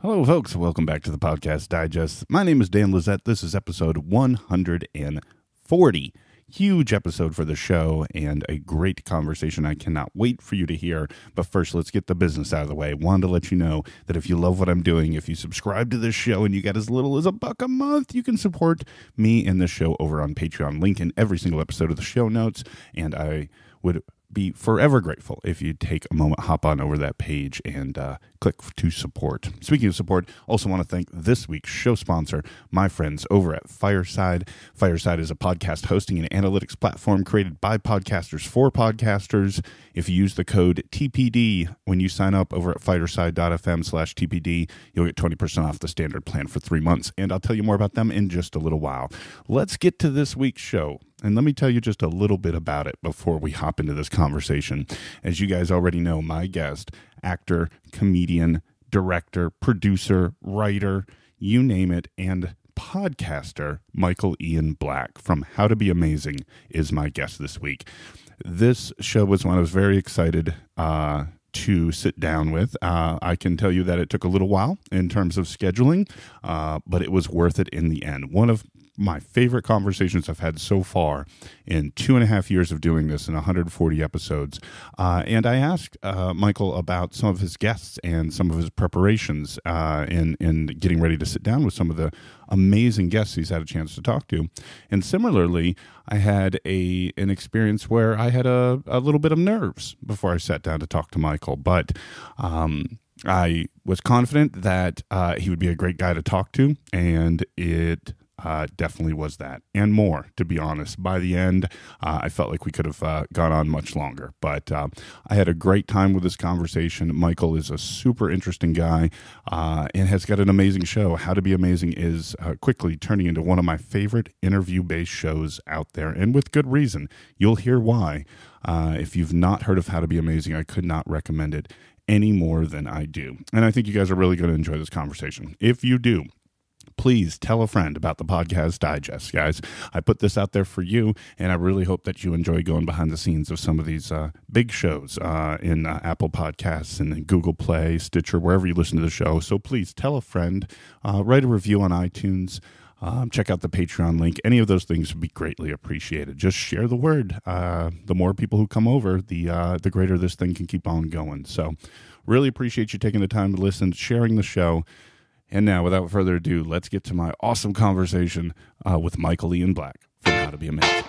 Hello, folks. Welcome back to the Podcast Digest. My name is Dan Lizette. This is episode 140. Huge episode for the show and a great conversation I cannot wait for you to hear. But first, let's get the business out of the way. Wanted to let you know that if you love what I'm doing, if you subscribe to this show and you get as little as $1 a month, you can support me and this show over on Patreon. Link in every single episode of the show notes. And I would be forever grateful if you take a moment, hop on over that page and click to support. Speaking of support, also want to thank this week's show sponsor, my friends over at Fireside. Fireside is a podcast hosting and analytics platform created by podcasters for podcasters. If you use the code TPD when you sign up over at fireside.fm/TPD, you'll get 20% off the standard plan for 3 months. And I'll tell you more about them in just a little while. Let's get to this week's show. And let me tell you just a little bit about it before we hop into this conversation. As you guys already know, my guest, actor, comedian, director, producer, writer, you name it, and podcaster, Michael Ian Black from How to Be Amzing is my guest this week. This show was one I was very excited to sit down with. I can tell you that it took a little while in terms of scheduling, but it was worth it in the end. One of my favorite conversations I've had so far in 2.5 years of doing this in 140 episodes. And I asked Michael about some of his guests and some of his preparations in getting ready to sit down with some of the amazing guests he's had a chance to talk to. And similarly, I had an experience where I had a little bit of nerves before I sat down to talk to Michael. But I was confident that he would be a great guy to talk to, and it definitely was that, and more, to be honest. By the end, I felt like we could have gone on much longer, but I had a great time with this conversation. Michael is a super interesting guy and has got an amazing show. How to Be Amzing is quickly turning into one of my favorite interview-based shows out there, and with good reason. You'll hear why. If you've not heard of How to Be Amzing, I could not recommend it any more than I do, and I think you guys are really going to enjoy this conversation. If you do, please tell a friend about the Podcast Digest, guys. I put this out there for you, and I really hope that you enjoy going behind the scenes of some of these big shows in Apple Podcasts and in Google Play, Stitcher, wherever you listen to the show. So please tell a friend, write a review on iTunes, check out the Patreon link. Any of those things would be greatly appreciated. Just share the word. The more people who come over, the greater this thing can keep on going. So really appreciate you taking the time to listen, sharing the show. And now, without further ado, let's get to my awesome conversation with Michael Ian Black from How to Be Amzing.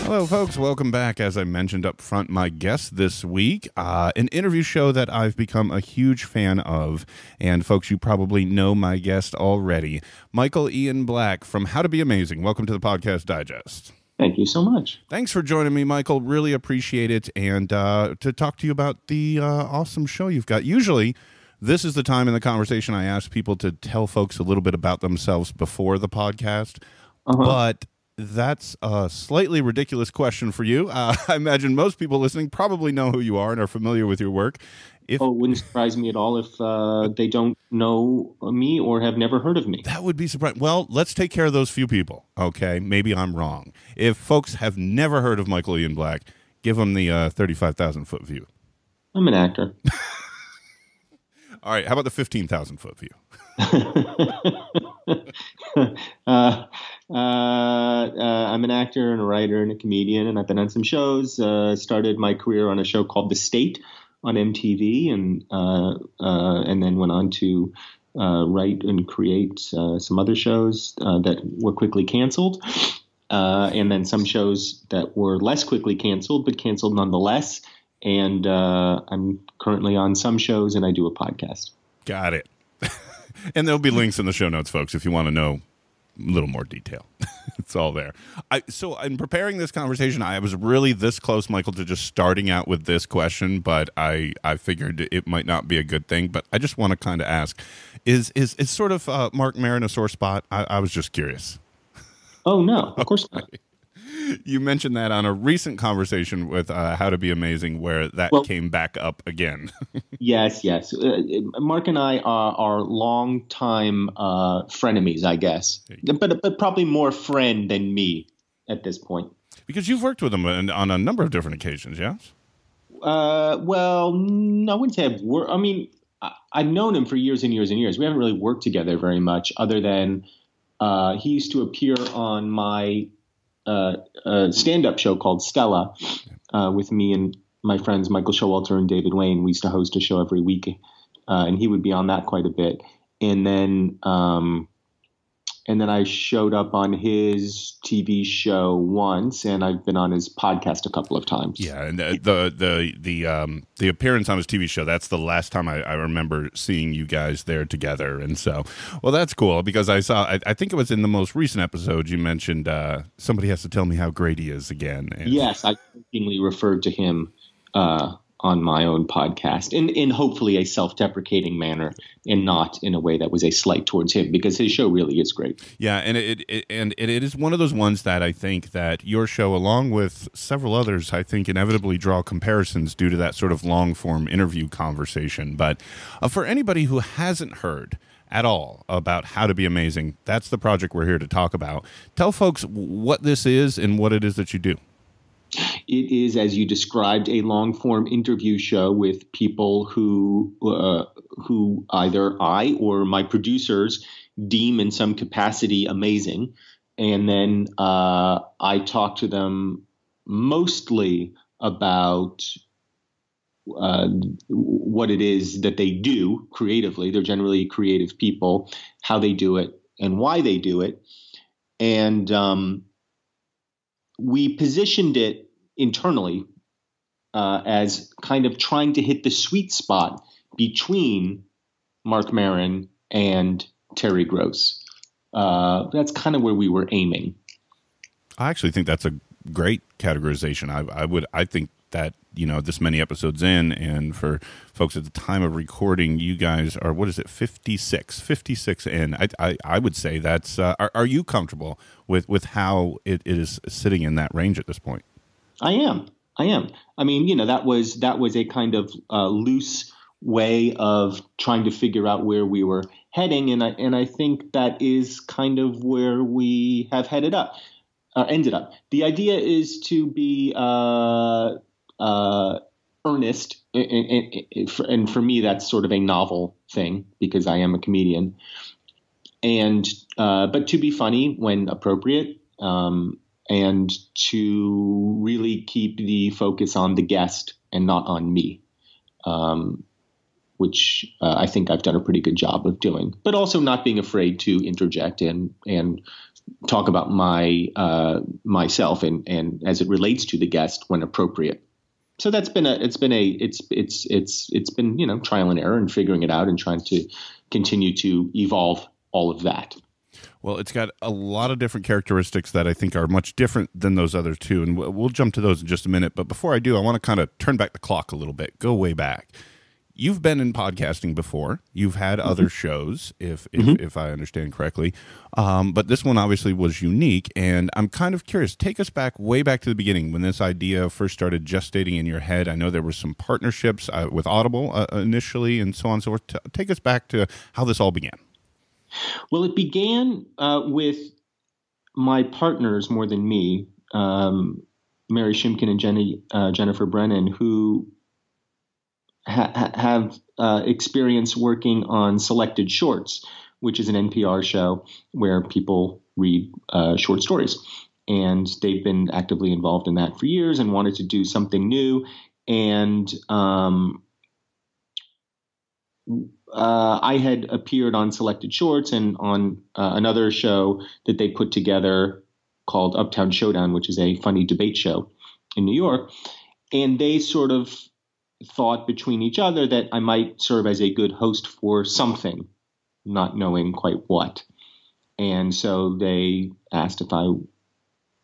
Hello, folks. Welcome back. As I mentioned up front, my guest this week, an interview show that I've become a huge fan of. And, folks, you probably know my guest already, Michael Ian Black from How to Be Amzing. Welcome to the Podcast Digest. Thank you so much. Thanks for joining me, Michael. Really appreciate it. And to talk to you about the awesome show you've got. Usually, this is the time in the conversation I ask people to tell folks a little bit about themselves before the podcast. But that's a slightly ridiculous question for you. I imagine most people listening probably know who you are and are familiar with your work. It wouldn't surprise me at all if they don't know me or have never heard of me. That would be surprising. Well, let's take care of those few people, okay? Maybe I'm wrong. If folks have never heard of Michael Ian Black, give them the 35,000-foot view. I'm an actor. All right, how about the 15,000-foot view? I'm an actor and a writer and a comedian, and I've been on some shows. Started my career on a show called The State on MTV, and then went on to write and create some other shows that were quickly canceled, and then some shows that were less quickly canceled, but canceled nonetheless. And I'm currently on some shows, and I do a podcast. Got it. And there'll be links in the show notes, folks, if you want to know a little more detail. It's all there. So in preparing this conversation, I was really this close, Michael, to just starting out with this question, but I figured it might not be a good thing. But I just want to kind of ask, is sort of Mark Maron a sore spot? I was just curious. Oh, no, of course not. You mentioned that on a recent conversation with How to Be Amazing, where that came back up again. Yes. Mark and I are long-time frenemies, I guess, but probably more friend than me at this point. Because you've worked with him on a number of different occasions, yes? Well, no, I wouldn't say I've worked. I mean, I've known him for years and years and years. We haven't really worked together very much, other than he used to appear on my stand-up show called Stella with me and my friends Michael Showalter and David Wayne. We used to host a show every week, and he would be on that quite a bit. And then I showed up on his TV show once, and I've been on his podcast a couple of times. Yeah, and the appearance on his TV show, that's the last time I remember seeing you guys there together. And so, well, that's cool, because I think it was in the most recent episode you mentioned somebody has to tell me how great he is again. And yes, I jokingly referred to him on my own podcast in hopefully a self-deprecating manner and not in a way that was a slight towards him, because his show really is great. Yeah, and it is one of those ones that I think that your show, along with several others, I think inevitably draw comparisons due to that sort of long-form interview conversation. But for anybody who hasn't heard at all about How to Be Amazing, that's the project we're here to talk about. Tell folks what this is and what it is that you do. It is, as you described, a long-form interview show with people who either I or my producers deem in some capacity amazing. And then I talk to them mostly about what it is that they do creatively. They're generally creative people, how they do it and why they do it. And we positioned it internally as kind of trying to hit the sweet spot between Marc Maron and Terry Gross. That's kind of where we were aiming. I actually think that's a great categorization. I think that, this many episodes in, and for folks at the time of recording, you guys are, what is it, 56 in. I would say that's, are you comfortable with how it is sitting in that range at this point? I am. I mean, that was a kind of loose way of trying to figure out where we were heading, and I think that is kind of where we have ended up. The idea is to be earnest, and for me, that's sort of a novel thing because I am a comedian, and but to be funny when appropriate. And to really keep the focus on the guest and not on me, which I think I've done a pretty good job of doing, but also not being afraid to interject and talk about myself and as it relates to the guest when appropriate. So that's been it's been trial and error and figuring it out and trying to continue to evolve all of that. Well, it's got a lot of different characteristics that I think are much different than those other two, and we'll jump to those in just a minute. But before I do, I want to kind of turn back the clock a little bit, go way back. You've been in podcasting before. You've had other shows, if I understand correctly. But this one obviously was unique, and I'm kind of curious. Take us way back to the beginning when this idea first started gestating in your head. I know there were some partnerships with Audible initially and so on and so forth. Take us back to how this all began. Well, it began with my partners more than me, Mary Shimkin and Jennifer Brennan, who have experience working on Selected Shorts, which is an NPR show where people read short stories. And they've been actively involved in that for years and wanted to do something new. And I had appeared on Selected Shorts and on another show that they put together called Uptown Showdown, which is a funny debate show in New York. And they sort of thought between each other that I might serve as a good host for something, not knowing quite what. And so they asked if I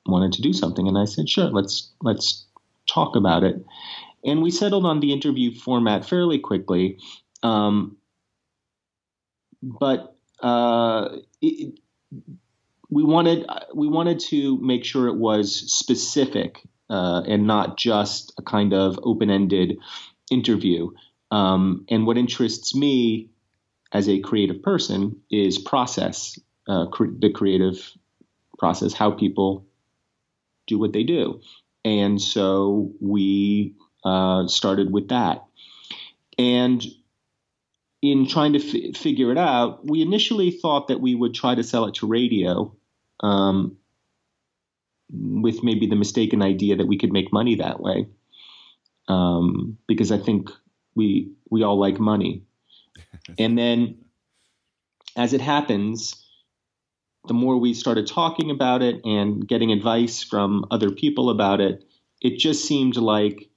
wanted to do something. And I said, sure, let's talk about it. And we settled on the interview format fairly quickly. But we we wanted to make sure it was specific and not just a kind of open-ended interview. And what interests me as a creative person is process, the creative process, how people do what they do. And so we started with that. And in trying to figure it out, we initially thought that we would try to sell it to radio, with maybe the mistaken idea that we could make money that way. Because I think we all like money. And then as it happens, the more we started talking about it and getting advice from other people about it, it just seemed like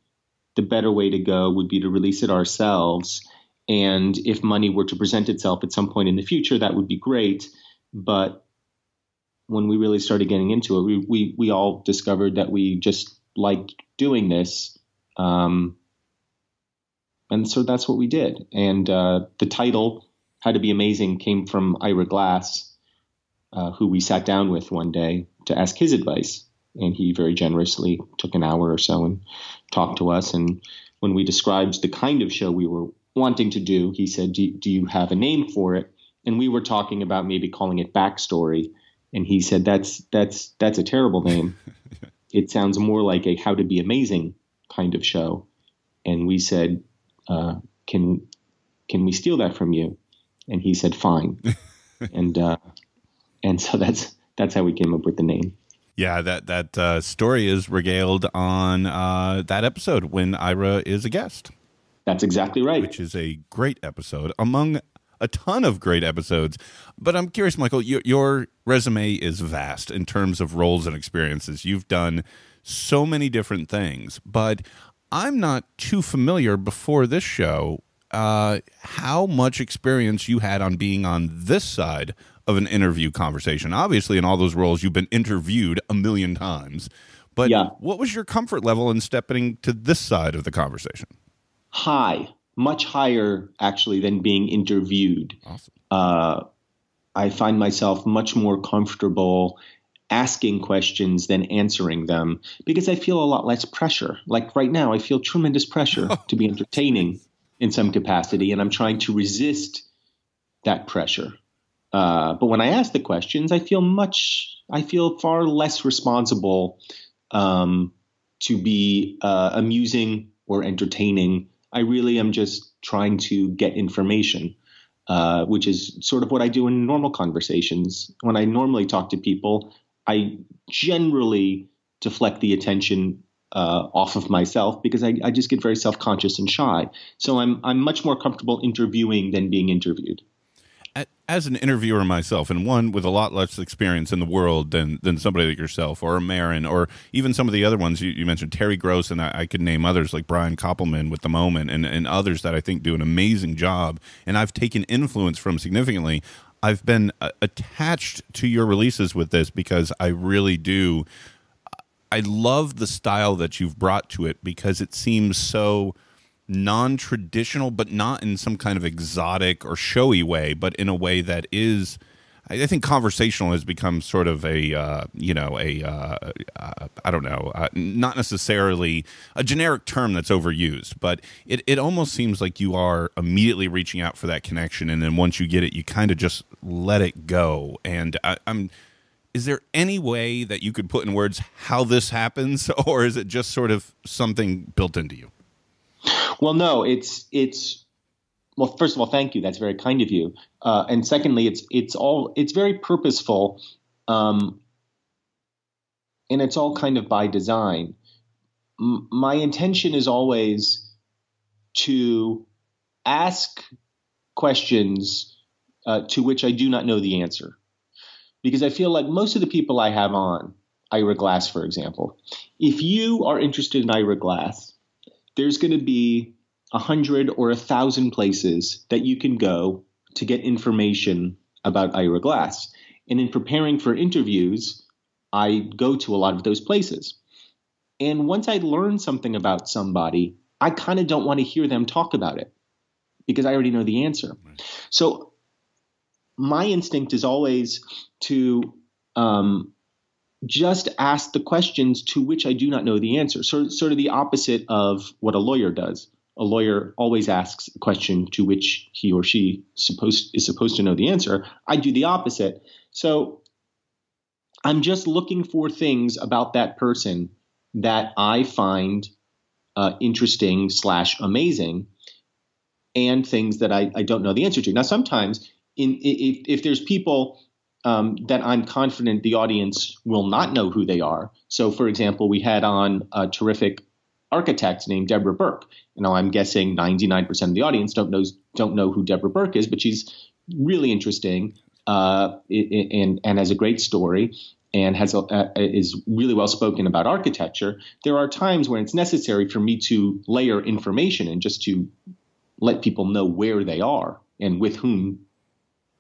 the better way to go would be to release it ourselves. And if money were to present itself at some point in the future, that would be great. But when we really started getting into it, we all discovered that we just liked doing this. And so that's what we did. And the title, How to Be Amazing, came from Ira Glass, who we sat down with one day to ask his advice. And he very generously took an hour or so and talked to us. And when we described the kind of show we were wanting to do, he said, do you have a name for it? And we were talking about maybe calling it Backstory. And he said, that's a terrible name. It sounds more like a How to Be Amazing kind of show. And we said, can we steal that from you? And he said, fine. And so that's how we came up with the name. Yeah, that story is regaled on that episode when Ira is a guest. That's exactly right. Which is a great episode among a ton of great episodes. But I'm curious, Michael, your resume is vast in terms of roles and experiences. You've done so many different things, but I'm not too familiar before this show how much experience you had on being on this side of an interview conversation. Obviously, in all those roles, you've been interviewed a million times. But yeah. What was your comfort level in stepping to this side of the conversation? High, much higher, actually, than being interviewed. Awesome. I find myself much more comfortable asking questions than answering them because I feel a lot less pressure. Like right now, I feel tremendous pressure to be entertaining in some capacity, and I'm trying to resist that pressure. But when I ask the questions, I feel far less responsible to be amusing or entertaining. I really am just trying to get information, which is sort of what I do in normal conversations. When I normally talk to people, I generally deflect the attention off of myself because I just get very self-conscious and shy. So I'm much more comfortable interviewing than being interviewed. As an interviewer myself, and one with a lot less experience in the world than somebody like yourself or a Marin or even some of the other ones you mentioned, Terry Gross, and I could name others like Brian Koppelman with The Moment and others that I think do an amazing job and I've taken influence from significantly. I've been attached to your releases with this because I really do. I love the style that you've brought to it because it seems so non-traditional, but not in some kind of exotic or showy way, but in a way that is, I think conversational has become sort of I don't know, not necessarily a generic term that's overused, but it almost seems like you are immediately reaching out for that connection. And then once you get it, you kind of just let it go. And is there any way that you could put in words how this happens, or is it just sort of something built into you? Well, no, well, first of all, thank you. That's very kind of you. And secondly, it's very purposeful. And it's all kind of by design. My intention is always to ask questions to which I do not know the answer. Because I feel like most of the people I have on, Ira Glass, for example, if you are interested in Ira Glass, there's going to be 100 or 1,000 places that you can go to get information about Ira Glass. And in preparing for interviews, I go to a lot of those places. And once I learn something about somebody, I kind of don't want to hear them talk about it because I already know the answer. Right. So my instinct is always to just ask the questions to which I do not know the answer. So, sort of the opposite of what a lawyer does. A lawyer always asks a question to which he or she is supposed to know the answer. I do the opposite. So I'm just looking for things about that person that I find interesting / amazing, and things that I don't know the answer to. Now, sometimes if there's people that I'm confident the audience will not know who they are. So, for example, we had on a terrific architect named Deborah Burke. I'm guessing 99% of the audience don't know who Deborah Burke is, but she's really interesting and has a great story and is really well spoken about architecture. There are times when it's necessary for me to layer information and just to let people know where they are and with whom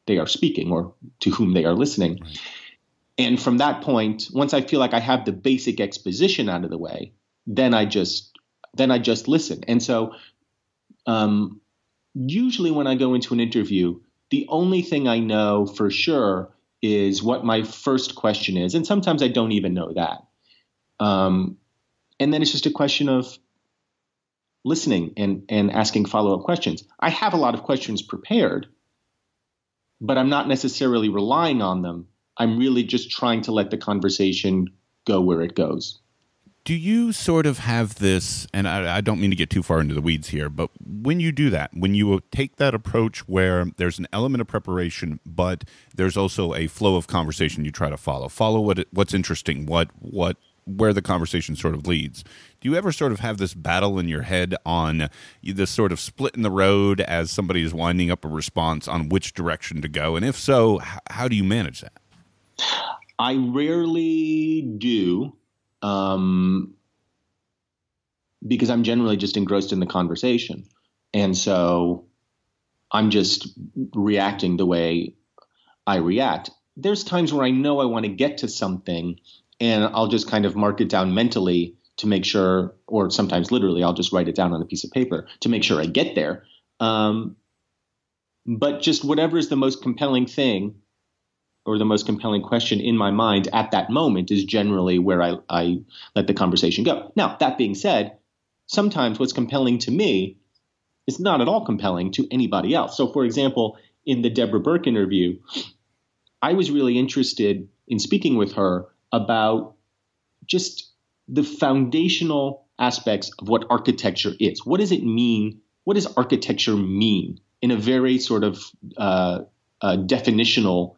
they are speaking or to whom they are listening. Right. And from that point, once I feel like I have the basic exposition out of the way, then I just listen. And so usually when I go into an interview, the only thing I know for sure is what my first question is. And sometimes I don't even know that. And then it's just a question of listening and asking follow-up questions. I have a lot of questions prepared, but I'm not necessarily relying on them. I'm really just trying to let the conversation go where it goes. Do you sort of have this, and I don't mean to get too far into the weeds here, but when you do that, when you take that approach where there's an element of preparation, but there's also a flow of conversation you try to follow what's interesting, where the conversation sort of leads. Do you ever sort of have this battle in your head on this sort of split in the road as somebody is winding up a response on which direction to go? And if so, how do you manage that? I rarely do. Because I'm generally just engrossed in the conversation. And so I'm just reacting the way I react. There's times where I know I want to get to something and I'll just kind of mark it down mentally to make sure, or sometimes literally I'll just write it down on a piece of paper to make sure I get there. But just whatever is the most compelling thing or the most compelling question in my mind at that moment is generally where I let the conversation go. Now, that being said, sometimes what's compelling to me is not at all compelling to anybody else. So, for example, in the Deborah Burke interview, I was really interested in speaking with her about just the foundational aspects of what architecture is. What does it mean? What does architecture mean in a very sort of definitional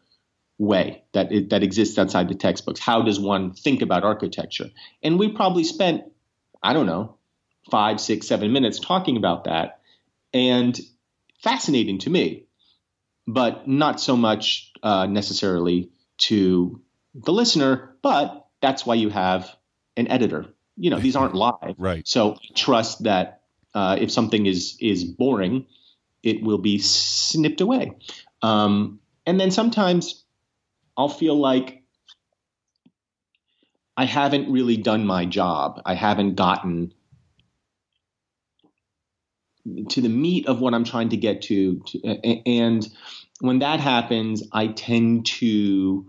way that exists outside the textbooks? How does one think about architecture? And we probably spent, 5, 6, 7 minutes talking about that, and fascinating to me, but not so much necessarily to the listener. But that's why you have an editor. These aren't live, right? So I trust that if something is boring, it will be snipped away. And then sometimes I'll feel like I haven't really done my job. I haven't gotten to the meat of what I'm trying to get to. And when that happens, I tend to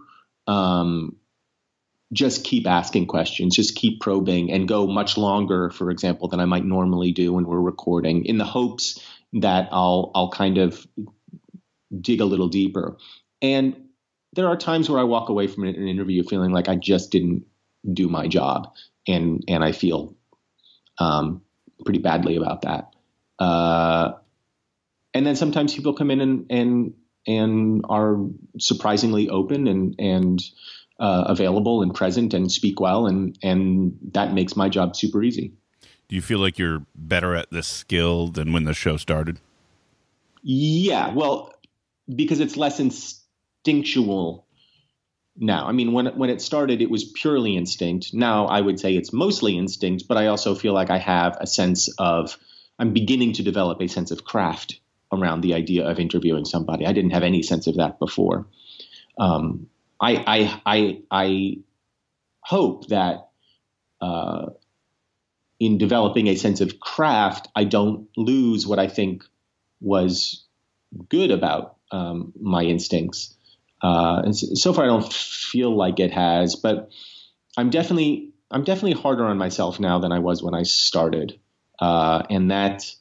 just keep asking questions, just keep probing and go much longer, for example, than I might normally do when we're recording, in the hopes that I'll kind of dig a little deeper. And there are times where I walk away from an interview feeling like I just didn't do my job, and I feel pretty badly about that. And then sometimes people come in and are surprisingly open and available and present and speak well, and that makes my job super easy. Do you feel like you're better at this skill than when the show started? Yeah, well, because it's less instinctual now. I mean, when it started, it was purely instinct. Now I would say it's mostly instinct, but I also feel like I have a sense of, I'm beginning to develop a sense of craft around the idea of interviewing somebody. I didn't have any sense of that before. I hope that in developing a sense of craft, I don't lose what I think was good about my instincts. And so far, I don't feel like it has, but I'm definitely harder on myself now than I was when I started, and that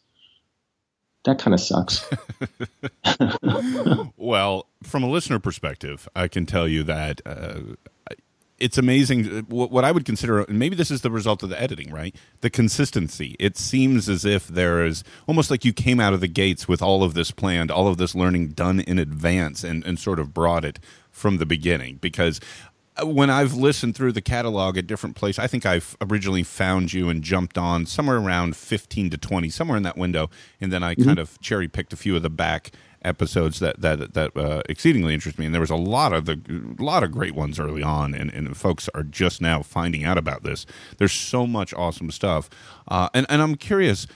kind of sucks. Well, from a listener perspective, I can tell you that it's amazing what I would consider, and maybe this is the result of the editing, right? The consistency. It seems as if there is almost like you came out of the gates with all of this planned, all of this learning done in advance, and sort of brought it from the beginning. Because when I've listened through the catalog at different places, I think I've originally found you and jumped on somewhere around 15 to 20, somewhere in that window, and then I kind of cherry picked a few of the back episodes that exceedingly interest me. And there was a lot of great ones early on, and folks are just now finding out about this. There's so much awesome stuff, and I'm curious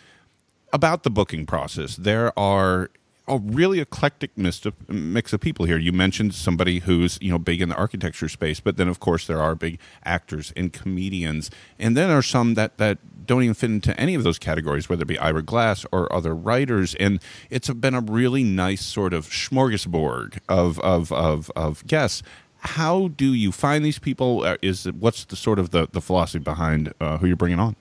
about the booking process. There are a really eclectic mix of people here. You mentioned somebody who's big in the architecture space, but then of course there are big actors and comedians, and then there are some that don't even fit into any of those categories, whether it be Ira Glass or other writers. And it's been a really nice sort of smorgasbord of guests. How do you find these people? What's the sort of the philosophy behind who you're bringing on?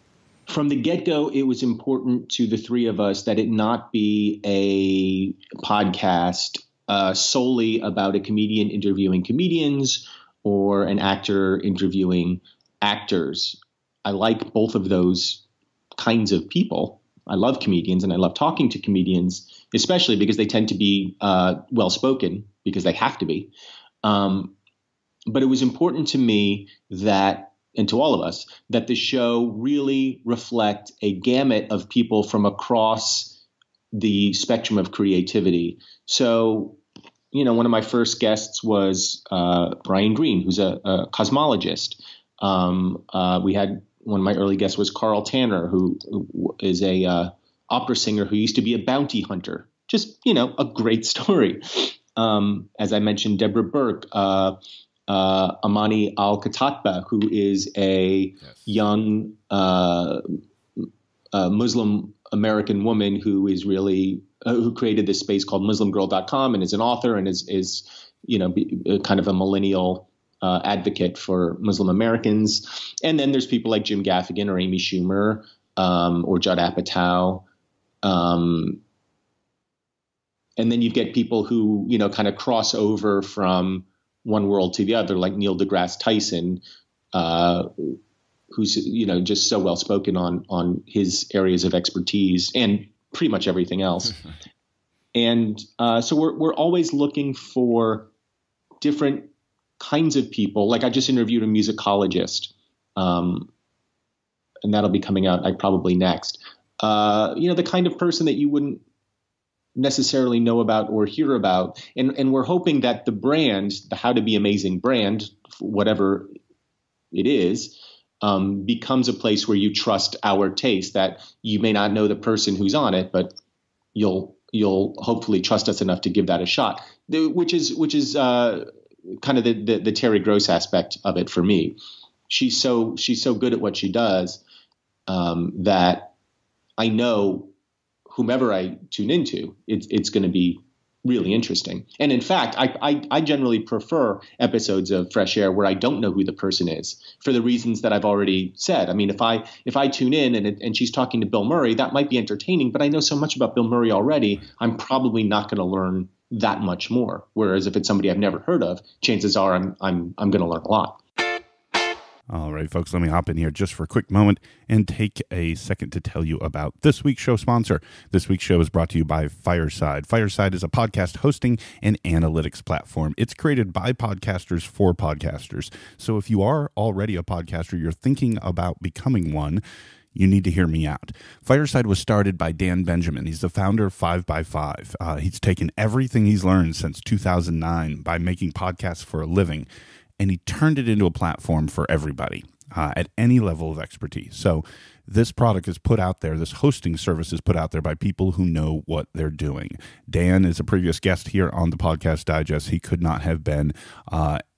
From the get-go, it was important to the three of us that it not be a podcast solely about a comedian interviewing comedians or an actor interviewing actors. I like both of those kinds of people. I love comedians and I love talking to comedians, especially because they tend to be well-spoken because they have to be. But it was important to me that, and to all of us, that the show really reflect a gamut of people from across the spectrum of creativity. So, one of my first guests was Brian Greene, who's a cosmologist. We had one of my early guests was Carl Tanner, who is a opera singer who used to be a bounty hunter. Just, a great story. As I mentioned, Deborah Burke, Amani Al-Khattatba, who is a young Muslim American woman who is really who created this space called MuslimGirl.com and is an author and is kind of a millennial advocate for Muslim Americans. And then there's people like Jim Gaffigan or Amy Schumer or Judd Apatow. And then you get people who kind of cross over from one world to the other, like Neil deGrasse Tyson, who's just so well spoken on his areas of expertise and pretty much everything else. And so we're always looking for different kinds of people. Like I just interviewed a musicologist, and that'll be coming out probably next. The kind of person that you wouldn't necessarily know about or hear about. And we're hoping that the brand, the How to Be Amazing brand, whatever it is, becomes a place where you trust our taste, that you may not know the person who's on it, but you'll hopefully trust us enough to give that a shot, which is kind of the Terry Gross aspect of it for me. She's so good at what she does that I know whomever I tune into, it's going to be really interesting. And in fact, I generally prefer episodes of Fresh Air where I don't know who the person is, for the reasons that I've already said. I mean, if I tune in and she's talking to Bill Murray, that might be entertaining, but I know so much about Bill Murray already, I'm probably not going to learn that much more. Whereas if it's somebody I've never heard of, chances are I'm going to learn a lot. All right, folks, let me hop in here just for a quick moment and take a second to tell you about this week's show sponsor. This week's show is brought to you by Fireside. Fireside is a podcast hosting and analytics platform. It's created by podcasters for podcasters. So if you are already a podcaster, you're thinking about becoming one, you need to hear me out. Fireside was started by Dan Benjamin. He's the founder of 5x5. He's taken everything he's learned since 2009 by making podcasts for a living, and he turned it into a platform for everybody at any level of expertise. So this product is put out there, this hosting service is put out there by people who know what they're doing. Dan is a previous guest here on the Podcast Digest. He could not have been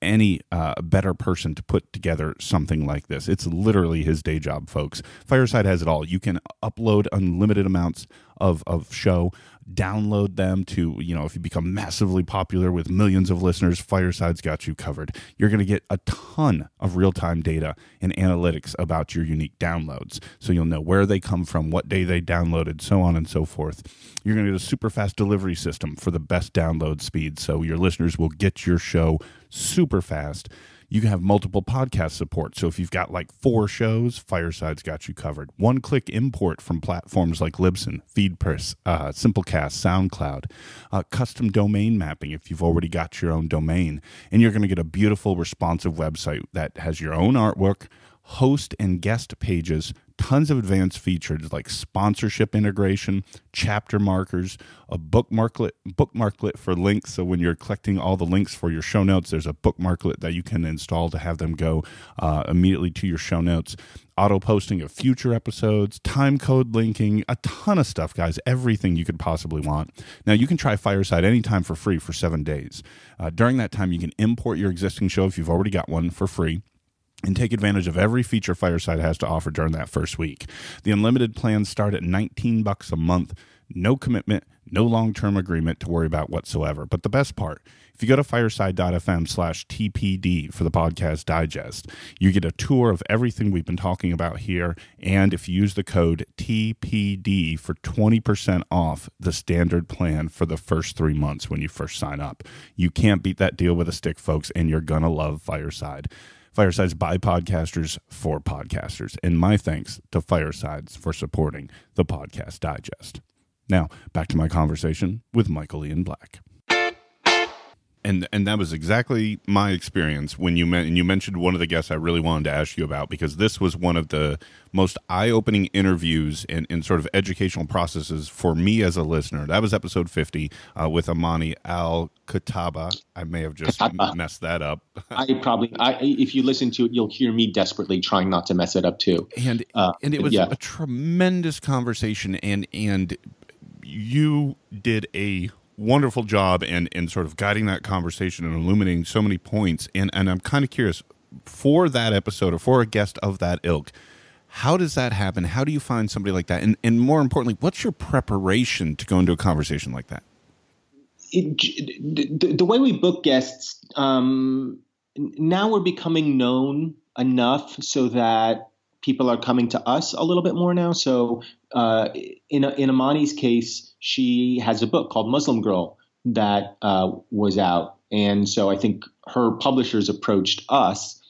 any better person to put together something like this. It's literally his day job, folks. Fireside has it all. You can upload unlimited amounts of show, download them to, if you become massively popular with millions of listeners, Fireside's got you covered. You're going to get a ton of real-time data and analytics about your unique downloads. So you'll know where they come from, what day they downloaded, so on and so forth. You're going to get a super fast delivery system for the best download speed, so your listeners will get your show super fast. You can have multiple podcast support. So if you've got like 4 shows, Fireside's got you covered. One-click import from platforms like Libsyn, FeedPress, Simplecast, SoundCloud. Custom domain mapping if you've already got your own domain. And you're going to get a beautiful, responsive website that has your own artwork, host and guest pages, tons of advanced features like sponsorship integration, chapter markers, a bookmarklet for links. So when you're collecting all the links for your show notes, there's a bookmarklet that you can install to have them go immediately to your show notes. Auto posting of future episodes, time code linking, a ton of stuff, guys. Everything you could possibly want. Now, you can try Fireside anytime for free for 7 days. During that time, you can import your existing show if you've already got one for free, and take advantage of every feature Fireside has to offer during that first week. The unlimited plans start at $19 a month. No commitment, no long-term agreement to worry about whatsoever. But the best part, if you go to fireside.fm/TPD for the podcast digest, you get a tour of everything we've been talking about here. And if you use the code TPD for 20% off the standard plan for the first 3 months when you first sign up. You can't beat that deal with a stick, folks, and you're going to love Fireside. Fireside's by podcasters for podcasters. And my thanks to Firesides for supporting the Podcast Digest. Now, back to my conversation with Michael Ian Black. And that was exactly my experience when you mentioned one of the guests I really wanted to ask you about, because this was one of the most eye-opening interviews and sort of educational processes for me as a listener. That was episode 50 with Amani Al-Khataba. I may have just messed that up. If you listen to it, you'll hear me desperately trying not to mess it up too. And it was a tremendous conversation, and you did a wonderful job and sort of guiding that conversation and illuminating so many points. And I'm kind of curious, for that episode or for a guest of that ilk, how does that happen? How do you find somebody like that? And more importantly, what's your preparation to go into a conversation like that? The way we book guests, now we're becoming known enough so that people are coming to us a little bit more now. So in Amani's case, she has a book called Muslim Girl that was out. And so I think her publishers approached us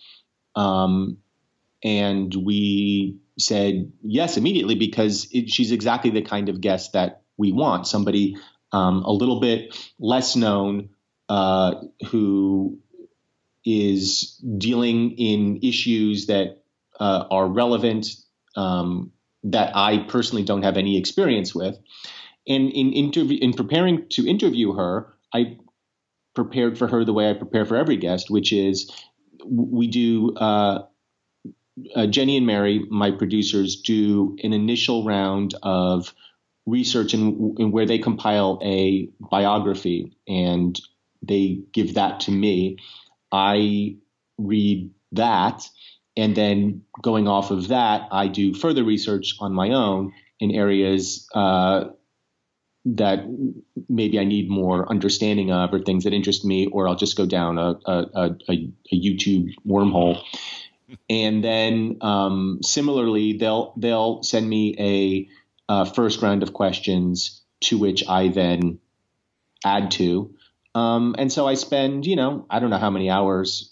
and we said yes immediately, because she's exactly the kind of guest that we want. Somebody a little bit less known who is dealing in issues that are relevant, that I personally don't have any experience with. And in preparing to interview her, I prepared for her the way I prepare for every guest, which is we do Jenny and Mary, my producers, do an initial round of research in where they compile a biography and they give that to me. I read that, and then going off of that, I do further research on my own in areas that maybe I need more understanding of, or things that interest me, or I'll just go down a YouTube wormhole. And then similarly, they'll send me a first round of questions to which I then add to. And so I spend, I don't know how many hours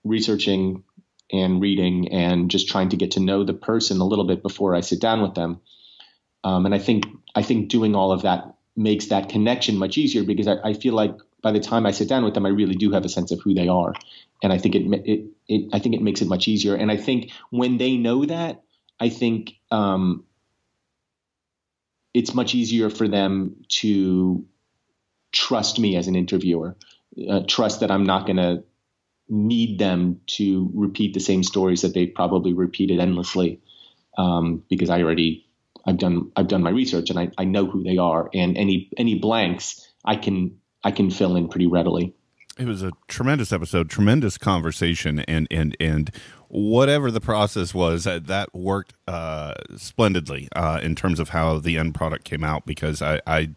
researching and reading and just trying to get to know the person a little bit before I sit down with them. And I think doing all of that makes that connection much easier, because I feel like by the time I sit down with them, I really do have a sense of who they are. And I think it makes it much easier. And I think when they know that, I think it's much easier for them to trust me as an interviewer, trust that I'm not going to need them to repeat the same stories that they probably repeated endlessly, because I've done my research and I know who they are, and any blanks I can fill in pretty readily. It was a tremendous episode, tremendous conversation, and whatever the process was, that worked splendidly in terms of how the end product came out. Because I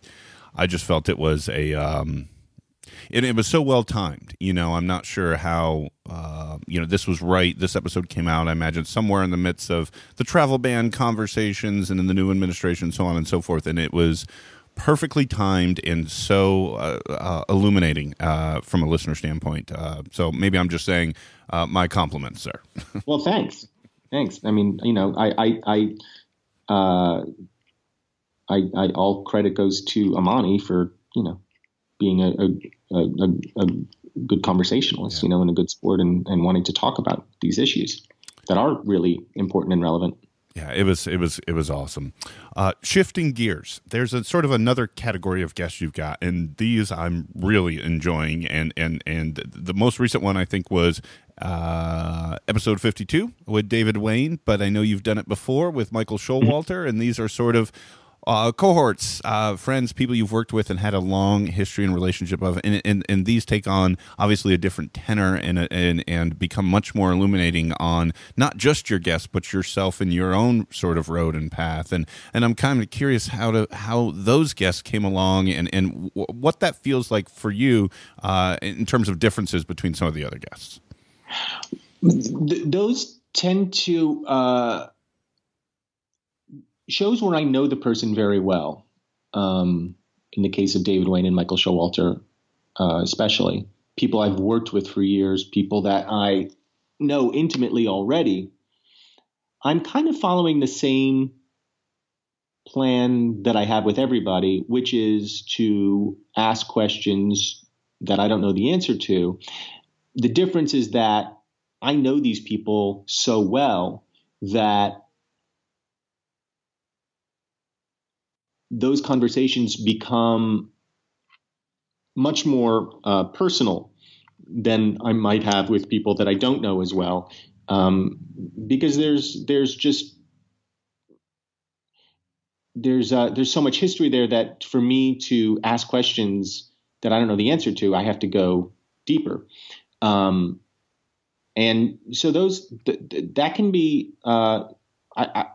just felt it was it was so well timed. I'm not sure how this was right. This episode came out, I imagine, somewhere in the midst of the travel ban conversations and in the new administration, so on and so forth, and it was perfectly timed and so illuminating from a listener standpoint. So maybe I'm just saying my compliments, sir. Well, thanks. I mean, I all credit goes to Amani for being a good conversationalist, and a good sport and wanting to talk about these issues that are really important and relevant. Yeah, it was awesome. Shifting gears, there's a sort of another category of guests you've got, and these I'm really enjoying. And the most recent one I think was episode 52 with David Wayne, but I know you've done it before with Michael Showalter, and these are sort of cohorts, friends, people you've worked with and had a long history and relationship of, and these take on obviously a different tenor and become much more illuminating on not just your guests but yourself and your own sort of road and path. And I'm kind of curious how those guests came along and what that feels like for you in terms of differences between some of the other guests. Those tend to shows where I know the person very well. In the case of David Wayne and Michael Showalter, especially people I've worked with for years, people that I know intimately already. I'm kind of following the same plan that I have with everybody, which is to ask questions that I don't know the answer to. The difference is that I know these people so well that those conversations become much more personal than I might have with people that I don't know as well, because there's so much history there that for me to ask questions that I don't know the answer to, I have to go deeper, and so that can be.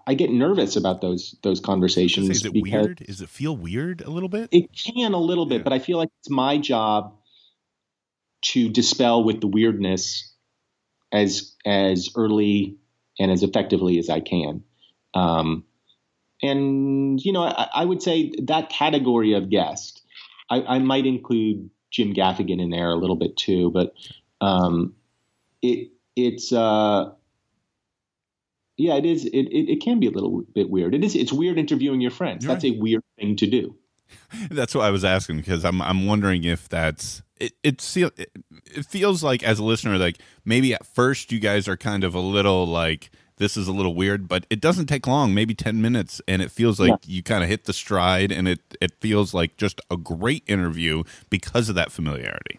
I get nervous about those conversations. Is it weird? Does it feel weird a little bit? It can a little bit, but I feel like it's my job to dispel with the weirdness as early and as effectively as I can. And I would say that category of guest, I might include Jim Gaffigan in there a little bit too, but it's. Yeah, it is. It can be a little bit weird. It's weird interviewing your friends. That's a weird thing to do. That's what I was asking, because I'm wondering if that's it. It feels like, as a listener, like maybe at first you guys are kind of a little like, this is a little weird, but it doesn't take long, maybe 10 minutes, and it feels like you kind of hit the stride, and it feels like just a great interview because of that familiarity.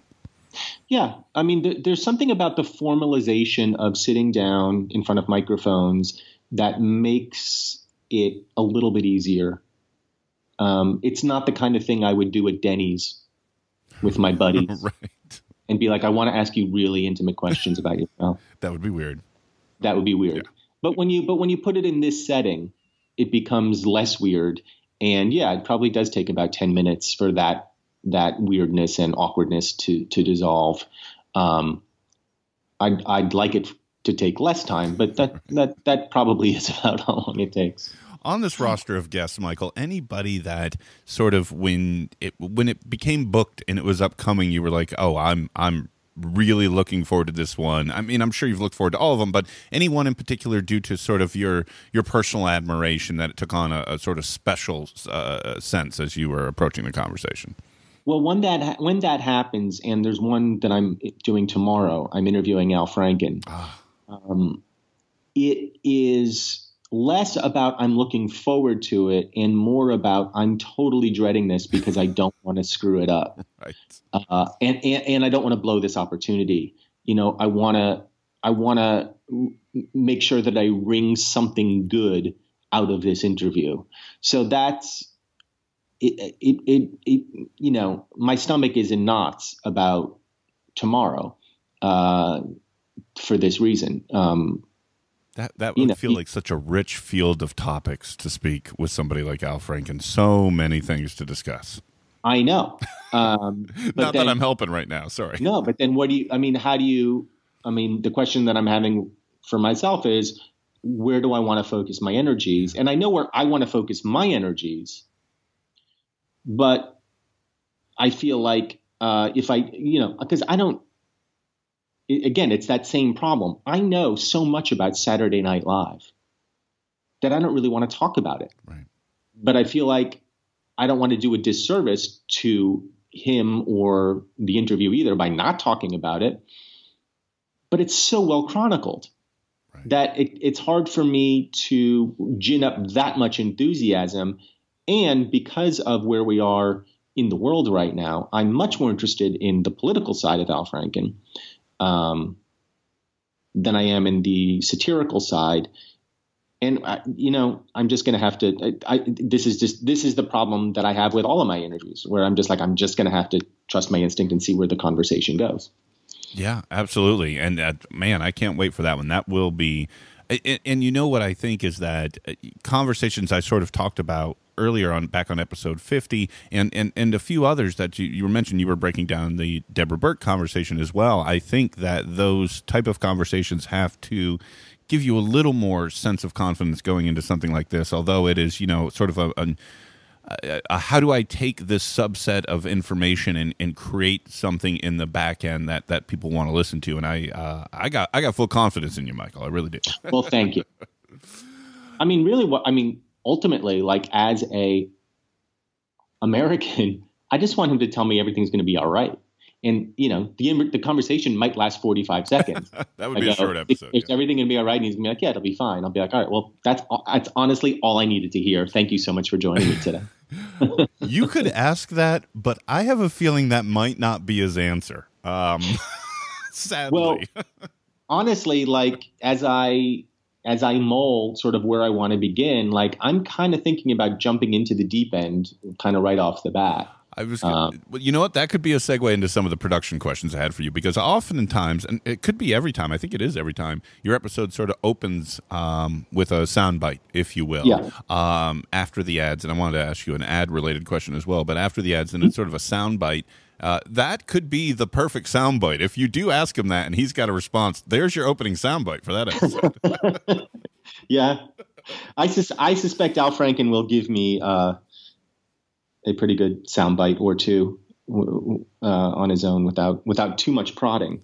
Yeah. I mean, there's something about the formalization of sitting down in front of microphones that makes it a little bit easier. It's not the kind of thing I would do at Denny's with my buddies right. and be like, I want to ask you really intimate questions about yourself. That would be weird. That would be weird. Yeah. But when you put it in this setting, it becomes less weird. And yeah, it probably does take about 10 minutes for that weirdness and awkwardness to dissolve. I'd like it to take less time, but that probably is about how long it takes. On this roster of guests, Michael, anybody that sort of when it became booked and it was upcoming, you were like, oh, I'm really looking forward to this one. I mean, I'm sure you've looked forward to all of them, but anyone in particular due to sort of your personal admiration that it took on a sort of special sense as you were approaching the conversation? Well, when that happens, and there's one that I'm doing tomorrow, I'm interviewing Al Franken. It is less about I'm looking forward to it and more about I'm totally dreading this because I don't want to screw it up. Right. And I don't want to blow this opportunity. I want to make sure that I wring something good out of this interview. So that's it, my stomach is in knots about tomorrow for this reason. That would feel like such a rich field of topics to speak with somebody like Al Franken. So many things to discuss. I know. But Not that I'm helping right now. Sorry. No, but then the question that I'm having for myself is, where do I want to focus my energies? And I know where I want to focus my energies, but I feel like if I, because I don't, again, it's that same problem. I know so much about Saturday Night Live that I don't really want to talk about it. Right. But I feel like I don't want to do a disservice to him or the interview either by not talking about it. But it's so well chronicled that it's hard for me to gin up that much enthusiasm. And because of where we are in the world right now, I'm much more interested in the political side of Al Franken than I am in the satirical side. And, I'm just going to have to this is the problem that I have with all of my interviews, where I'm just going to have to trust my instinct and see where the conversation goes. Yeah, absolutely. And man, I can't wait for that one. That will be, and what I think is that conversations I sort of talked about earlier back on episode 50 and a few others that you mentioned, you were breaking down the Deborah Burke conversation as well. I think that those type of conversations have to give you a little more sense of confidence going into something like this, although it is, sort of a how do I take this subset of information and create something in the back end that people want to listen to? And I got full confidence in you, Michael. I really do. Well, thank you. Ultimately, like, as a American, I just want him to tell me everything's going to be all right. And, the conversation might last 45 seconds. That would be a short episode. Is everything going to be all right? And he's going to be like, yeah, it'll be fine. I'll be like, all right, well, that's honestly all I needed to hear. Thank you so much for joining me today. You could ask that, but I have a feeling that might not be his answer. Sadly. Well, honestly, like, as I mull sort of where I want to begin, like, I'm kind of thinking about jumping into the deep end kind of right off the bat. I was, you know what? That could be a segue into some of the production questions I had for you, because oftentimes, and it could be every time, I think it is every time, your episode sort of opens with a soundbite, if you will, after the ads. And I wanted to ask you an ad-related question as well, but after the ads, then it's sort of a soundbite. That could be the perfect soundbite. If you do ask him that and he's got a response, there's your opening soundbite for that episode. Yeah. I suspect Al Franken will give me a pretty good soundbite or two on his own without too much prodding.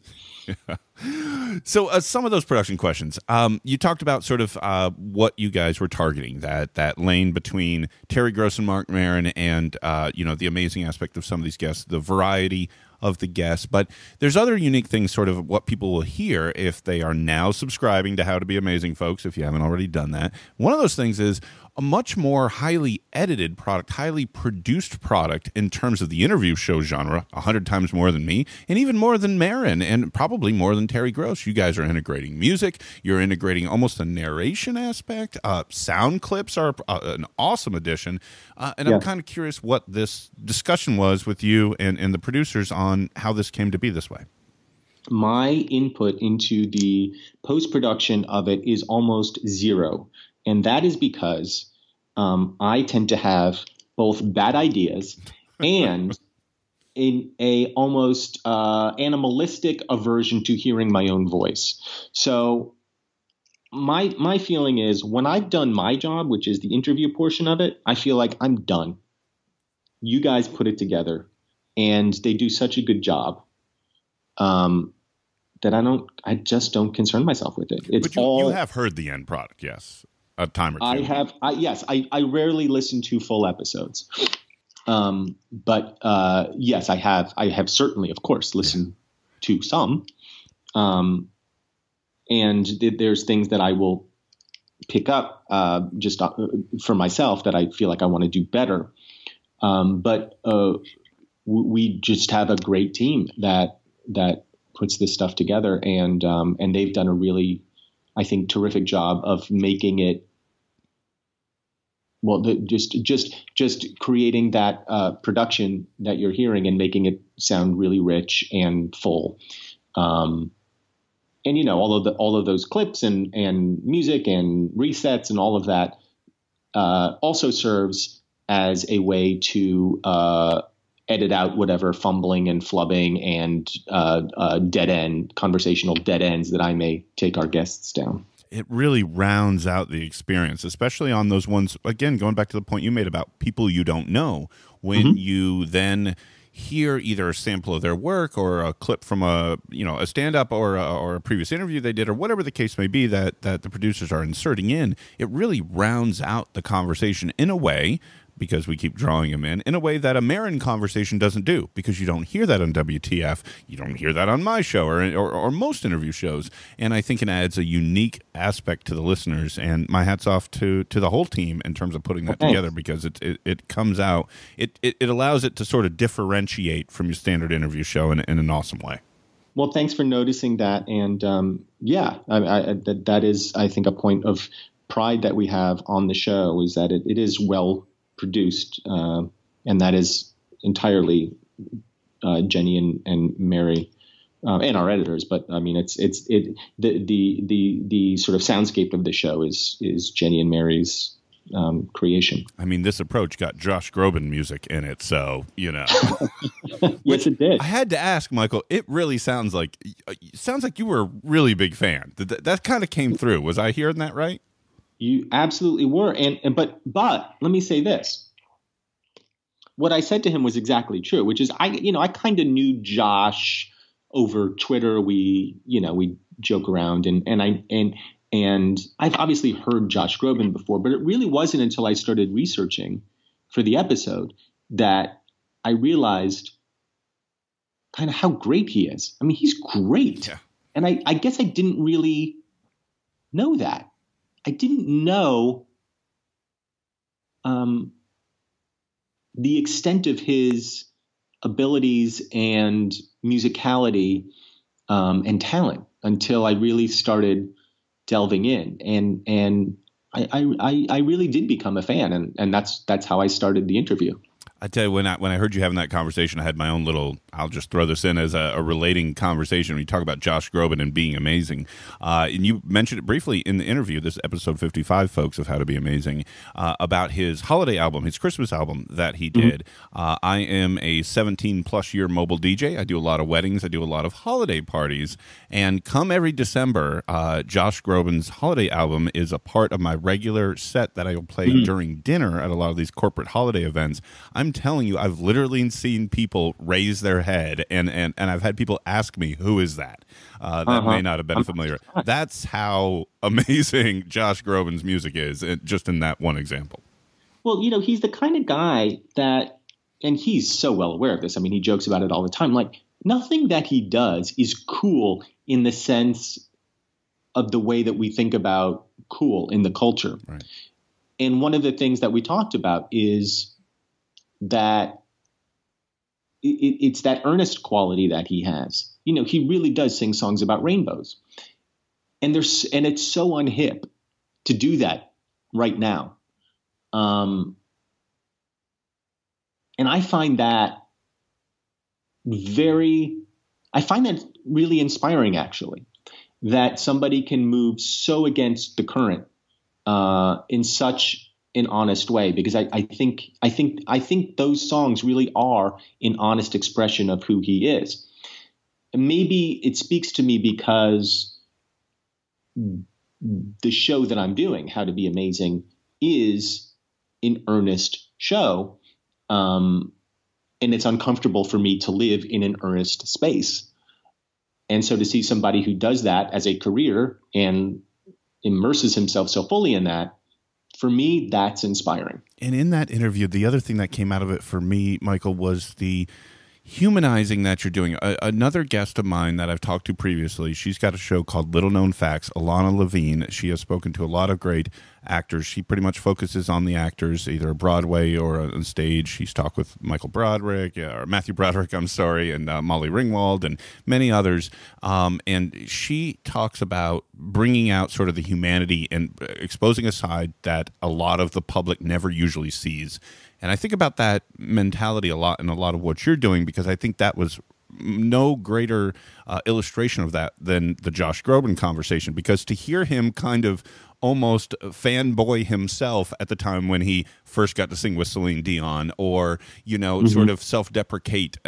So some of those production questions, you talked about sort of what you guys were targeting, that lane between Terry Gross and Mark Maron and, the amazing aspect of some of these guests, the variety of the guests. But there's other unique things, sort of what people will hear if they are now subscribing to How to Be Amazing, folks, if you haven't already done that. One of those things is a much more highly edited product, highly produced product in terms of the interview show genre, 100 times more than me, and even more than Maron, and probably more than Terry Gross. You guys are integrating music. You're integrating almost a narration aspect. Sound clips are an awesome addition. And I'm kind of curious what this discussion was with you and the producers on how this came to be this way. My input into the post-production of it is almost zero. And that is because I tend to have both bad ideas and in a almost animalistic aversion to hearing my own voice. So my feeling is, when I've done my job, which is the interview portion of it, I feel like I'm done. You guys put it together, and they do such a good job that I just don't concern myself with it. But you have heard the end product, yes. A time or two. I have. Yes, I rarely listen to full episodes, but yes, I have. I have certainly, of course, listened to some, and there's things that I will pick up just for myself that I feel like I want to do better. But we just have a great team that puts this stuff together, and they've done a really, I think, terrific job of making it well, just creating that production that you're hearing and making it sound really rich and full. And all of those clips and music and resets and all of that also serves as a way to edit out whatever fumbling and flubbing and conversational dead ends that I may take our guests down. It really rounds out the experience, especially on those ones, again, going back to the point you made about people you don't know, when you then hear either a sample of their work or a clip from a stand-up or a previous interview they did, or whatever the case may be that the producers are inserting in. It really rounds out the conversation in a way, because we keep drawing them in a way that a Marin conversation doesn't do, because you don't hear that on WTF, you don't hear that on my show or most interview shows. And I think it adds a unique aspect to the listeners, and my hat's off to the whole team in terms of putting that together, because it comes out, it allows it to sort of differentiate from your standard interview show in an awesome way. Well, thanks for noticing that. And that is, I think, a point of pride that we have on the show, is that it is well produced, and that is entirely Jenny and Mary and our editors. But I mean, the sort of soundscape of the show is Jenny and Mary's creation. I mean, this approach got Josh Groban music in it, so Yes, it did. I had to ask, Michael. It really sounds like you were a really big fan. That kind of came through. Was I hearing that right? You absolutely were. But let me say this. What I said to him was exactly true, which is I kind of knew Josh over Twitter. We joke around and I've obviously heard Josh Groban before, but it really wasn't until I started researching for the episode that I realized kind of how great he is. I mean, he's great. Yeah. And I guess I didn't really know that. I didn't know the extent of his abilities and musicality and talent until I really started delving in. And I really did become a fan, and that's how I started the interview. I tell you, when I heard you having that conversation, I had my own little, I'll just throw this in as a relating conversation. We talk about Josh Groban and being amazing. And you mentioned it briefly in the interview, this episode 55, folks, of How to Be Amazing, about his holiday album, his Christmas album that he did. I am a 17-plus year mobile DJ. I do a lot of weddings. I do a lot of holiday parties. And come every December, Josh Groban's holiday album is a part of my regular set that I will play during dinner at a lot of these corporate holiday events. I'm telling you, I've literally seen people raise their head, and I've had people ask me, who is that? That may not have been familiar. That's how amazing Josh Groban's music is, just in that one example. Well, he's the kind of guy that, and he's so well aware of this. I mean, he jokes about it all the time. Like, nothing that he does is cool in the sense of the way that we think about cool in the culture. Right. And one of the things that we talked about is that it's that earnest quality that he has. He really does sing songs about rainbows, and it's so unhip to do that right now. And I find that really inspiring, actually, that somebody can move so against the current in such an honest way, because I think those songs really are an honest expression of who he is. And maybe it speaks to me because the show that I'm doing, How to Be Amazing, is an earnest show. And it's uncomfortable for me to live in an earnest space. And so to see somebody who does that as a career and immerses himself so fully in that, for me, that's inspiring. And in that interview, the other thing that came out of it for me, Michael, was humanizing that you're doing. Another guest of mine that I've talked to previously, she's got a show called Little Known Facts, Alana Levine. She has spoken to a lot of great actors. She pretty much focuses on the actors, either Broadway or on stage. She's talked with Michael Broderick, or Matthew Broderick, I'm sorry, and Molly Ringwald and many others. And she talks about bringing out sort of the humanity and exposing a side that a lot of the public never usually sees. And I think about that mentality a lot in a lot of what you're doing, because I think that was no greater illustration of that than the Josh Groban conversation, because to hear him kind of almost fanboy himself at the time when he first got to sing with Celine Dion, or, you know, sort of self-deprecate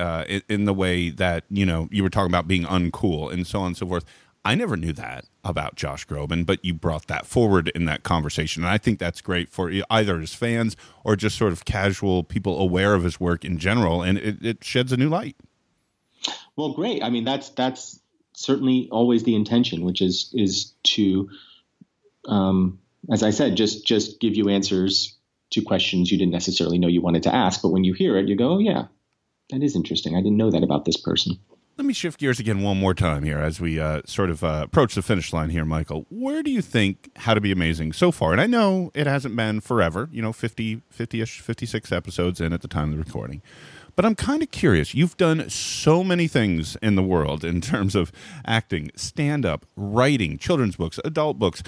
in the way that, you know, you were talking about being uncool and so on and so forth. I never knew that about Josh Groban, but you brought that forward in that conversation. And I think that's great for either his fans or just sort of casual people aware of his work in general. And it sheds a new light. Well, great. I mean, that's certainly always the intention, which is to, as I said, just give you answers to questions you didn't necessarily know you wanted to ask. But when you hear it, you go, oh, yeah, that is interesting. I didn't know that about this person. Let me shift gears again one more time here as we sort of approach the finish line here, Michael. Where do you think How to Be Amazing so far? And I know it hasn't been forever, 50-ish, 56 episodes in at the time of the recording. But I'm kind of curious. You've done so many things in the world in terms of acting, stand-up, writing, children's books, adult books,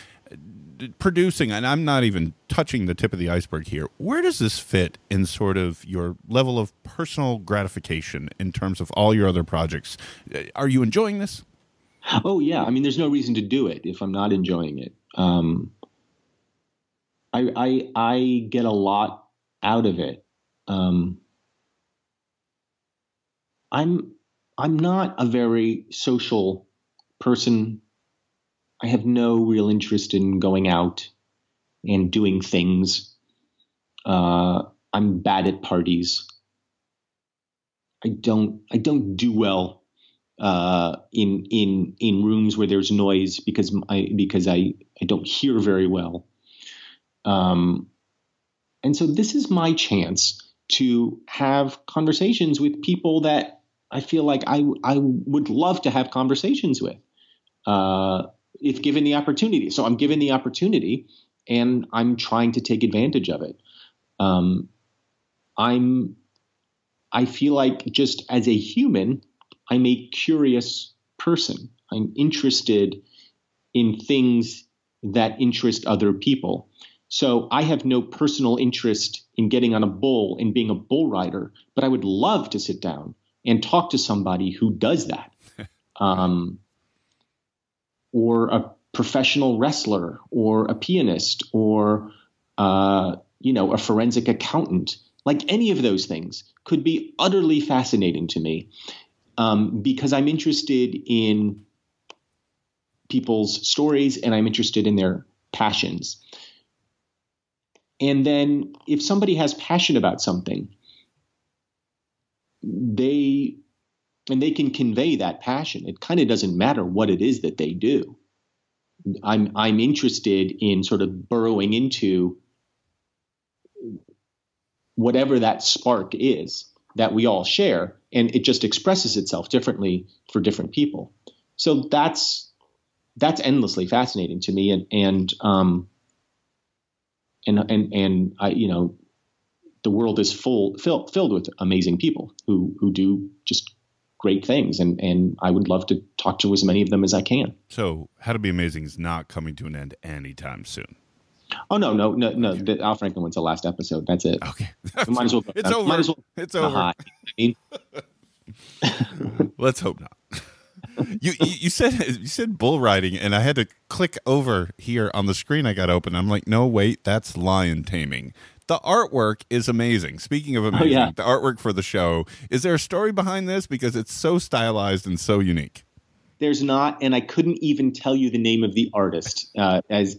producing, and I'm not even touching the tip of the iceberg here. Where does this fit in sort of your level of personal gratification in terms of all your other projects? Are you enjoying this? Oh, yeah. I mean, there's no reason to do it if I'm not enjoying it. I get a lot out of it. I'm not a very social person. I have no real interest in going out and doing things. I'm bad at parties. I don't do well in rooms where there's noise because I don't hear very well. And so this is my chance to have conversations with people that I feel like I would love to have conversations with. If given the opportunity. So I'm given the opportunity and I'm trying to take advantage of it. I feel like just as a human, I'm a curious person. I'm interested in things that interest other people. So I have no personal interest in getting on a bull and being a bull rider, but I would love to sit down and talk to somebody who does that. Or a professional wrestler, or a pianist, or a forensic accountant. Like any of those things could be utterly fascinating to me, because I'm interested in people's stories and I'm interested in their passions. And then if somebody has passion about something, they can convey that passion. It kind of doesn't matter what it is that they do. I'm interested in sort of burrowing into whatever that spark is that we all share, and it just expresses itself differently for different people. So that's endlessly fascinating to me, and I, the world is filled with amazing people who do just great things, and I would love to talk to as many of them as I can. So How to Be Amazing is not coming to an end anytime soon. Oh, no. The Al Franken one's the last episode. That's it. Okay. Might as well. It's over. Might as well. It's over. Let's hope not. You said bull riding, and I had to click over here on the screen I got open. I'm like, no, wait, that's lion taming. The artwork is amazing. Speaking of amazing, The artwork for the show, is there a story behind this? Because it's so stylized and so unique. There's not, and I couldn't even tell you the name of the artist, as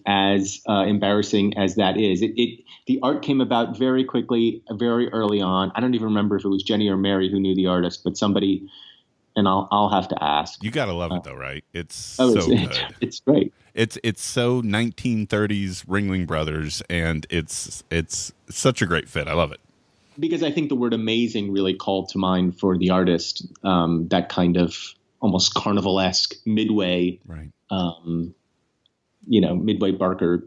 embarrassing as that is. The art came about very quickly, very early on. I don't even remember if it was Jenny or Mary who knew the artist, but somebody, and I'll have to ask. You gotta love it though, right? It's so good. It's great. It's so 1930s Ringling Brothers, and it's such a great fit. I love it. because I think the word amazing really called to mind for the artist, that kind of almost carnivalesque midway, right. Midway Barker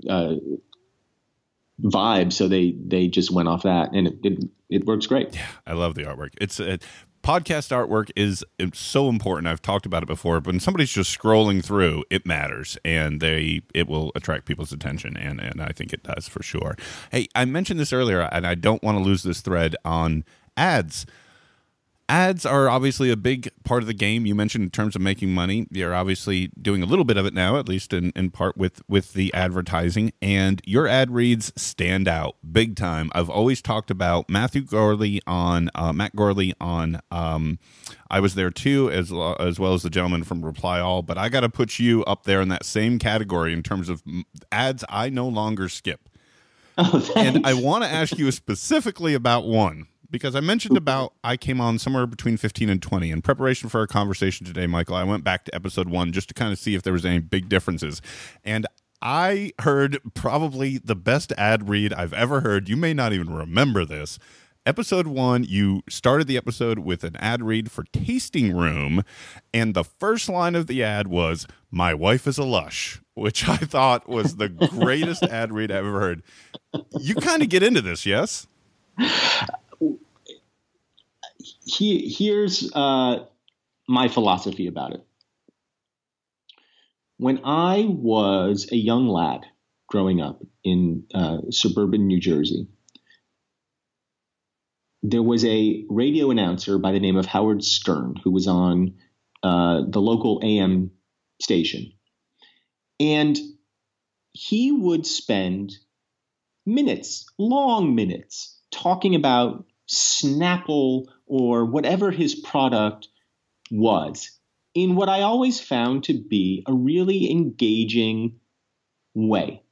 vibe. So they just went off that, and it works great. Yeah, I love the artwork. Podcast artwork is so important. I've talked about it before, but when somebody's just scrolling through, it matters, and it will attract people's attention, and I think it does for sure. Hey, I mentioned this earlier, and I don't want to lose this thread on ads. Ads are obviously a big part of the game. You mentioned in terms of making money. You're obviously doing a little bit of it now, at least in part with the advertising. And your ad reads stand out big time. I've always talked about Matt Gorley on I Was There Too, as well as the gentleman from Reply All. But I got to put you up there in that same category in terms of ads I no longer skip. Oh, thanks. And I want to ask you specifically about one. Because I mentioned I came on somewhere between 15 and 20. In preparation for our conversation today, Michael, I went back to episode 1 just to kind of see if there was any big differences. And I heard probably the best ad read I've ever heard. You may not even remember this. Episode 1, you started the episode with an ad read for Tasting Room. And the first line of the ad was, "My wife is a lush," which I thought was the greatest ad read I've ever heard. You kind of get into this, yes? Here's my philosophy about it. When I was a young lad growing up in suburban New Jersey, there was a radio announcer by the name of Howard Stern who was on the local AM station. And he would spend minutes, long minutes, talking about Snapple or whatever his product was, in what I always found to be a really engaging way,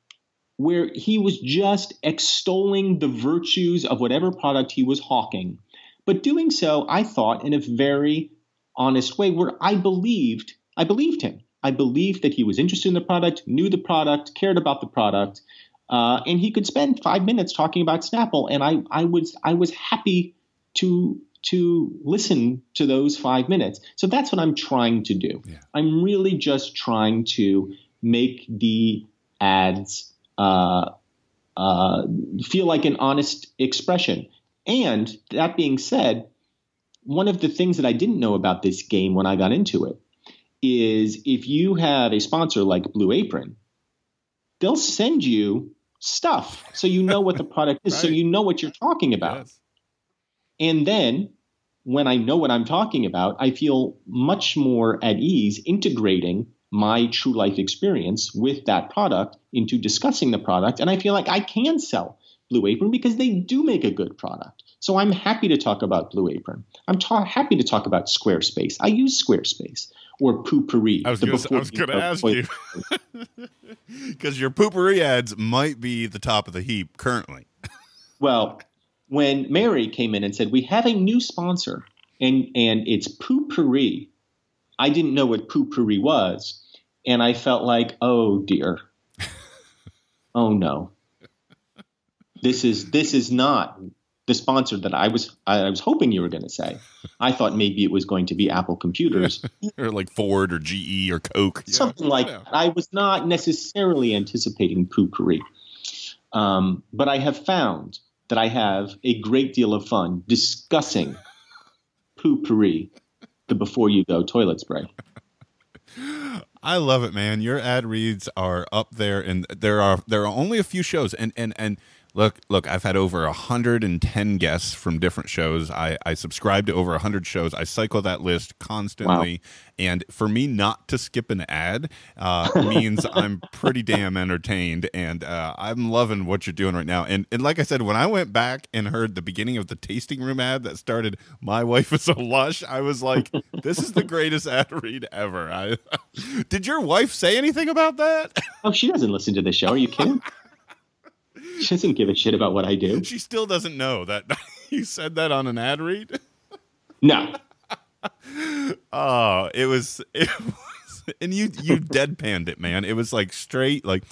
where he was just extolling the virtues of whatever product he was hawking, but doing so, I thought, in a very honest way, where I believed him. I believed that he was interested in the product, knew the product, cared about the product, and he could spend 5 minutes talking about Snapple, and I was happy to listen to those 5 minutes. So that's what I'm trying to do. Yeah. I'm really just trying to make the ads feel like an honest expression. And that being said, one of the things that I didn't know about this game when I got into it is if you have a sponsor like Blue Apron, they'll send you stuff so you know what the product is, right. So you know what you're talking about. Yes. And then when I know what I'm talking about, I feel much more at ease integrating my true life experience with that product into discussing the product. And I feel like I can sell Blue Apron because they do make a good product. So I'm happy to talk about Blue Apron. I'm happy to talk about Squarespace. I use Squarespace or Poopery. I was going to ask you because your Poopery ads might be the top of the heap currently. Well, when Mary came in and said, "We have a new sponsor and it's Poopery," I didn't know what Poopery was. And I felt like, oh dear. Oh no. This is not the sponsor that I was hoping you were going to say. I thought maybe it was going to be Apple Computers. Or like Ford or GE or Coke. Something like that. I was not necessarily anticipating Poopery. But I have found that I have a great deal of fun discussing Poopery, the before you go toilet spray. I love it, man. Your ad reads are up there, and there are only a few shows, and look, I've had over 110 guests from different shows. I subscribe to over 100 shows. I cycle that list constantly. Wow. And for me not to skip an ad means I'm pretty damn entertained, and I'm loving what you're doing right now. And like I said, when I went back and heard the beginning of the Tasting Room ad that started, "My wife is a lush," I was like, this is the greatest ad read ever. Did your wife say anything about that? Oh, she doesn't listen to the show. Are you kidding? She doesn't give a shit about what I do. She still doesn't know that you said that on an ad read? No. Oh, it was, and you deadpanned it, man. It was like straight, like,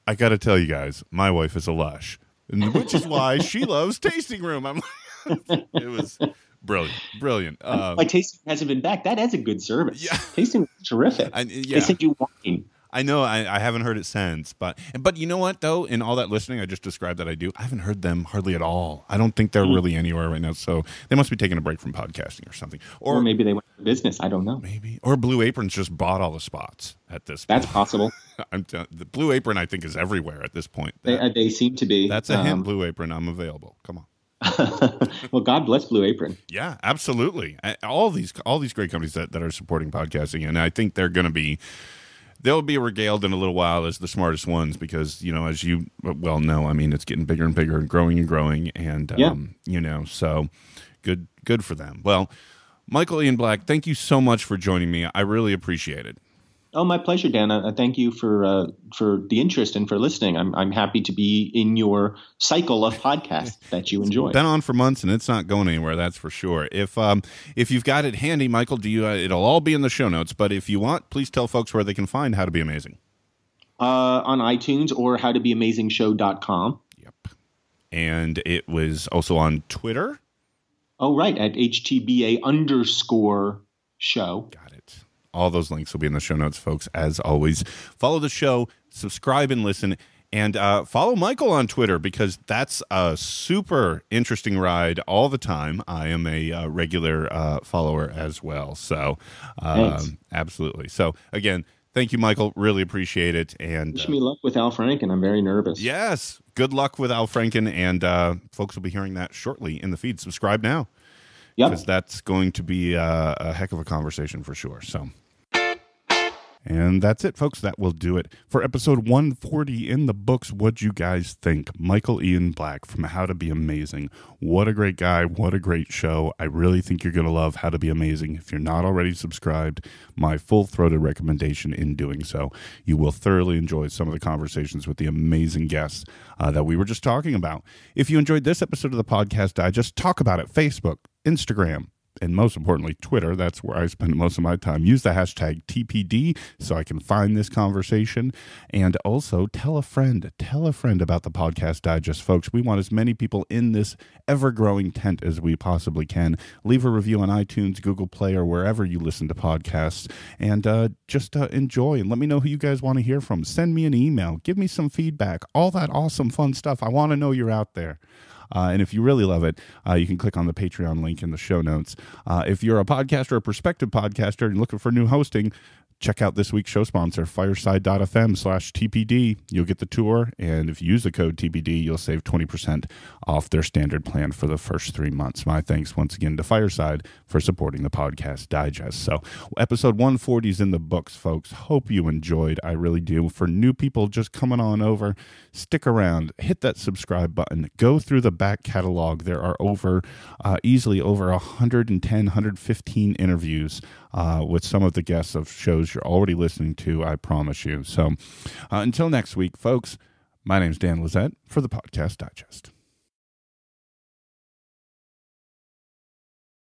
"I got to tell you guys, my wife is a lush, which is why she loves Tasting Room." I'm like, It was brilliant. My tasting hasn't been back. That is a good service. Yeah. Tasting was terrific. Yeah. They sent you wine. I know I haven't heard it since, but you know what though? In all that listening I just described that I haven't heard them hardly at all. I don't think they're really anywhere right now. So they must be taking a break from podcasting or something. Or maybe they went to business. I don't know. Maybe. Or Blue Apron's just bought all the spots at this point. That's possible. The Blue Apron I think is everywhere at this point. They seem to be. That's a hint, Blue Apron. I'm available. Come on. Well, God bless Blue Apron. Yeah, absolutely. All these great companies that are supporting podcasting, and I think they'll be regaled in a little while as the smartest ones because, as you well know, I mean, it's getting bigger and bigger and growing, and so good for them. Well, Michael Ian Black, thank you so much for joining me. I really appreciate it. Oh, my pleasure, Dan. Thank you for the interest and for listening. I'm happy to be in your cycle of podcasts that you enjoy. Been on for months and it's not going anywhere. That's for sure. If you've got it handy, Michael, it'll all be in the show notes. But if you want, please tell folks where they can find How to Be Amazing. On iTunes or howtobeamizingshow.com. Yep. And it was also on Twitter. Oh, right. At HTBA_show. Got it. All those links will be in the show notes, folks. As always, follow the show, subscribe and listen, and follow Michael on Twitter because that's a super interesting ride all the time. I am a regular follower as well. So absolutely. So again, thank you, Michael. Really appreciate it. And wish me luck with Al Franken. I'm very nervous. Yes. Good luck with Al Franken. And folks will be hearing that shortly in the feed. Subscribe now. Yep. Because that's going to be a heck of a conversation for sure. So. And that's it, folks. That will do it for episode 140 in the books. What'd you guys think? Michael Ian Black from How to Be Amazing. What a great guy. What a great show. I really think you're going to love How to Be Amazing. If you're not already subscribed, my full-throated recommendation in doing so. You will thoroughly enjoy some of the conversations with the amazing guests that we were just talking about. If you enjoyed this episode of the podcast, I just talk about it. Facebook, Instagram, and most importantly, Twitter. That's where I spend most of my time. Use the hashtag TPD so I can find this conversation. And also tell a friend about the Podcast Digest, folks. We want as many people in this ever-growing tent as we possibly can. Leave a review on iTunes, Google Play, or wherever you listen to podcasts. And just enjoy and let me know who you guys want to hear from. Send me an email. Give me some feedback. All that awesome, fun stuff. I want to know you're out there. And if you really love it, you can click on the Patreon link in the show notes. If you're a podcaster or prospective podcaster and looking for new hosting, check out this week's show sponsor, fireside.fm/TPD. You'll get the tour, and if you use the code TPD, you'll save 20% off their standard plan for the first 3 months. My thanks once again to Fireside for supporting the Podcast Digest. So episode 140 is in the books, folks. Hope you enjoyed. I really do. For new people just coming on over, stick around. Hit that subscribe button. Go through the back catalog. There are easily over 110, 115 interviews with some of the guests of shows you're already listening to, I promise you. So until next week, folks, my name's Dan Lizette for the Podcast Digest.